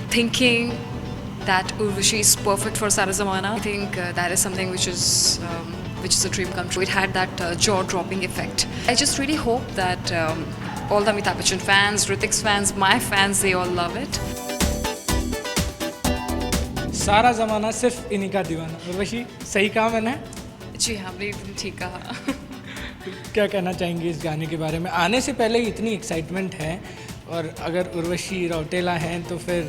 thinking that Urvashi is perfect for Sara Zamana. I think that is something which is a dream come true. It had that jaw-dropping effect. I just really hope that all the Amitabh Bachchan fans, Hrithik's fans, my fans, they all love it. सारा ज़माना सिर्फ इन्हीं का दीवाना। उर्वशी, सही कहा मैंने? जी हाँ, आपने एकदम ठीक कहा। क्या कहना चाहेंगे इस गाने के बारे में? आने से पहले ही इतनी एक्साइटमेंट है और अगर उर्वशी रौटेला हैं तो फिर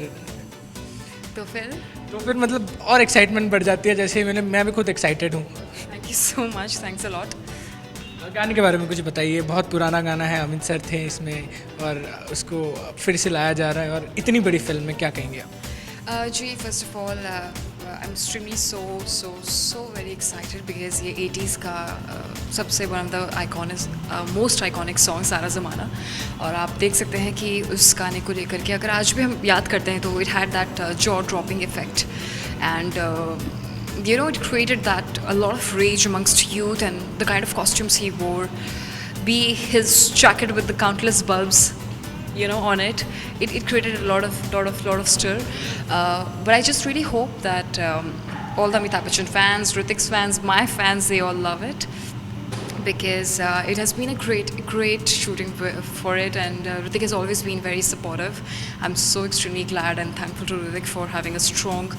मतलब और एक्साइटमेंट बढ़ जाती है। जैसे मैं भी खुद एक्साइटेड हूँ। Thank you so much, thanks a lot. गाने के बारे में कुछ बताइए। बहुत पुराना गाना है, अमित सर थे इसमें और उसको फिर से लाया जा रहा है और इतनी बड़ी फिल्म में क्या कहेंगे आप? जी, first of all I am extremely so very excited because ये 80s का सबसे one of the iconic most iconic song सारा ज़माना। और आप देख सकते हैं कि उस गाने को लेकर के अगर आज भी हम याद करते हैं तो it had that jaw dropping effect and you know, it created that a lot of rage amongst youth and the kind of costumes he wore, be his jacket with the countless bulbs, you know, on it. It created a lot of stir. But I just really hope that all the Amitabh Bachchan fans, Hrithik's fans, my fans, they all love it. Because it has been a great shooting for it, and Hrithik has always been very supportive. I'm so extremely glad and thankful to Hrithik for having a strong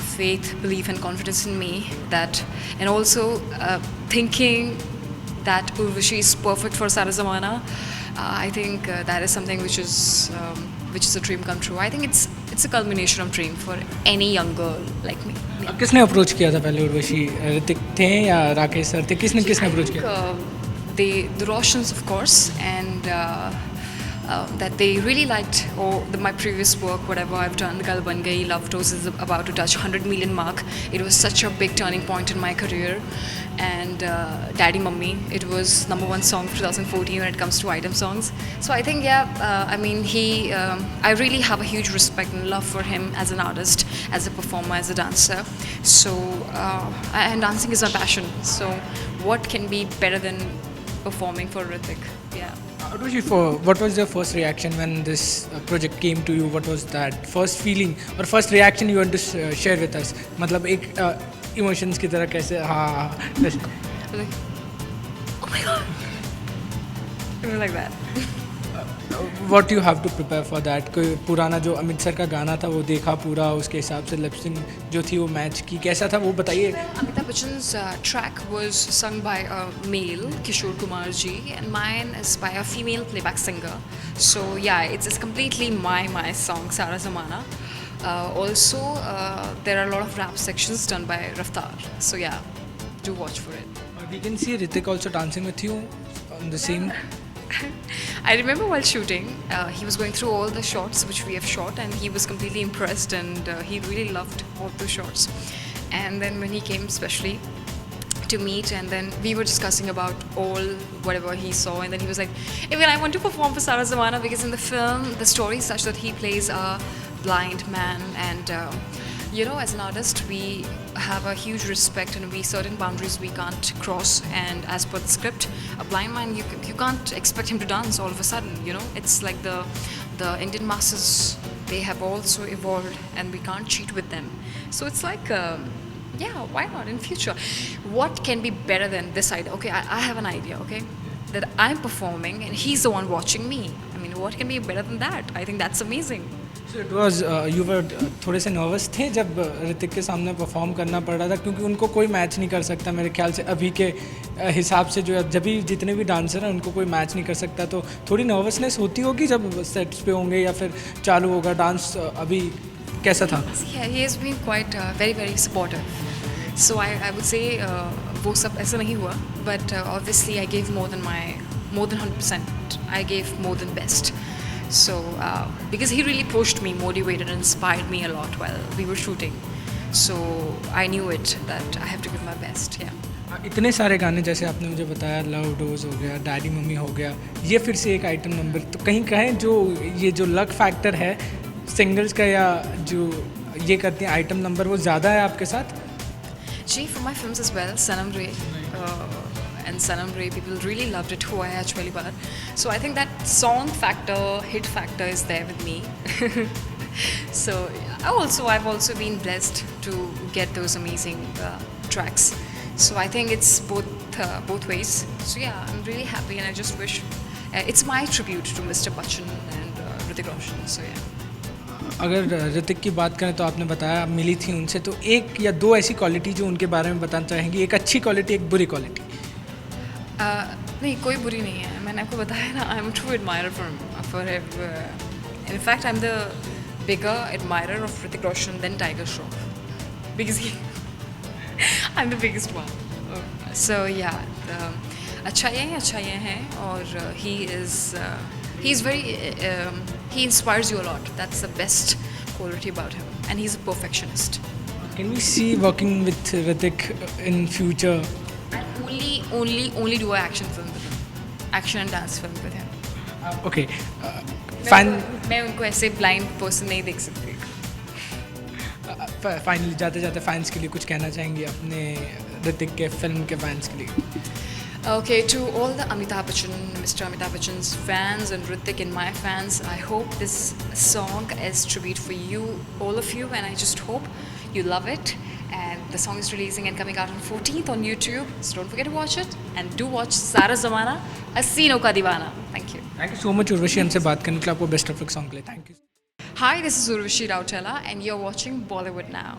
faith, belief, and confidence in me. And also thinking that Urvashi is perfect for Sara Zamana. I think that is something which is a dream come true. I think it's a culmination of dream for any young girl like me. अब किसने approach किया था पहले? उर्वशी, ऋतिक थे या Rakesh sir थे? किसने approach किया? The Roshans, of course, and that they really liked my previous work, whatever I've done. Gal Ban Gayi, Love Toes is about to touch 100 million mark. It was such a big turning point in my career. And Daddy Mummy, it was #1 song for 2014 when it comes to item songs. So I think, I mean, I really have a huge respect and love for him as an artist, as a performer, as a dancer. So, and dancing is my passion. So what can be better than performing for Hrithik? Yeah. Urvashi, what was your first reaction when this project came to you? What was that first feeling or first reaction you want to share with us? मतलब एक emotions की तरह कैसे? हाँ, Like, oh my god, it was like that. What you have to prepare for that? कोई पुराना जो Amit sir का गाना था वो देखा पूरा, उसके हिसाब से लिपसिंग जो थी वो मैच की, कैसा था वो बताइए? Amitabh Bachchan's track was sung by a male, Kishore Kumar ji, and mine is by a female playback singer. So yeah, it's completely my song, Sara Zamana. Also, there are a lot of rap sections done by Raftaar. So yeah, do watch for it. We can see Hrithik also dancing with you on the same. I remember while shooting, he was going through all the shots which we have shot, and he was completely impressed, and he really loved all the shots. And then when he came specially to meet, and then we were discussing about all whatever he saw, and then he was like, even I want to perform for Sara Zamana, because in the film the story is such that he plays a blind man, and you know, as an artist we have a huge respect and we certain boundaries we can't cross, and as per the script, a blind man, you can't expect him to dance all of a sudden, you know. It's like the Indian masses, they have also evolved and we can't cheat with them. So it's like yeah, why not in future? What can be better than this idea? Okay, I have an idea, okay, that I'm performing and he's the one watching me. I mean, what can be better than that? I think that's amazing. So it was you were थोड़े से nervous थे जब ऋतिक के सामने perform करना पड़ रहा था, क्योंकि उनको कोई मैच नहीं कर सकता मेरे ख्याल से अभी के हिसाब से, जो जब भी जितने भी डांसर हैं उनको कोई मैच नहीं कर सकता, तो थोड़ी नर्वसनेस होती होगी जब सेट्स पे होंगे या फिर चालू होगा डांस? अभी कैसा था? Yeah, he has been quite very supportive. So I would say वो सब ऐसा नहीं हुआ, but obviously I gave more than 100%. I gave more than best. So because he really pushed me, motivated and inspired me a lot while we were shooting. So I knew it that I have to give my best. Yeah. इतने सारे गाने जैसे आपने मुझे बताया, love dose हो गया, daddy mummy हो गया, ये फिर से एक आइटम नंबर, तो कहीं कहें जो ये जो लक फैक्टर है सिंगल्स का या जो ये करते हैं आइटम नंबर, वो ज़्यादा है आपके साथ? Gee, for my films as well, Sanam Re and Sanam Re, people really loved it. Hua Hai Pehli Baar. So I think that song factor, hit factor is there with me. So I've also been blessed to get those amazing tracks. So I think it's both ways. So yeah, I'm really happy, and I just wish it's my tribute to Mr. Bachchan and Hrithik Roshan. So yeah. अगर ऋतिक की बात करें तो आपने बताया आप मिली थी उनसे, तो एक या दो ऐसी क्वालिटी जो उनके बारे में बताना चाहेंगी, एक अच्छी क्वालिटी एक बुरी क्वालिटी। नहीं, कोई बुरी नहीं है, मैंने आपको बताया ना, I am true admirer for in fact I am the bigger admirer of Hrithik Roshan than Tiger Shroff because he I am the biggest one. So या अच्छाइयाँ हैं और he is very he inspires you a lot. That's the best quality about him, and he's a perfectionist. Can we see working with Hrithik in future? And only do an action film with him, action and dance film with him. Okay. Fan. मैं उनको ऐसे blind person नहीं देख सकती. Finally जाते जाते fans के लिए कुछ कहना चाहेंगे अपने ऋतिक के फिल्म के फैंस के लिए? Okay, to all the Mr. Amitabh Bachchan's fans and Hrithik and my fans, I hope this song is tribute for you, all of you, and I just hope you love it. And the song is releasing and coming out on 14th on YouTube, so don't forget to watch it. And do watch Sara Zamana, Haseenon Ka Deewana. Thank you. Thank you so much Urvashi हमसे बात करने के लिए, आपको best of luck song के लिए। Thank you. Hi, this is Urvashi Rautela, and you're watching Bollywood Now.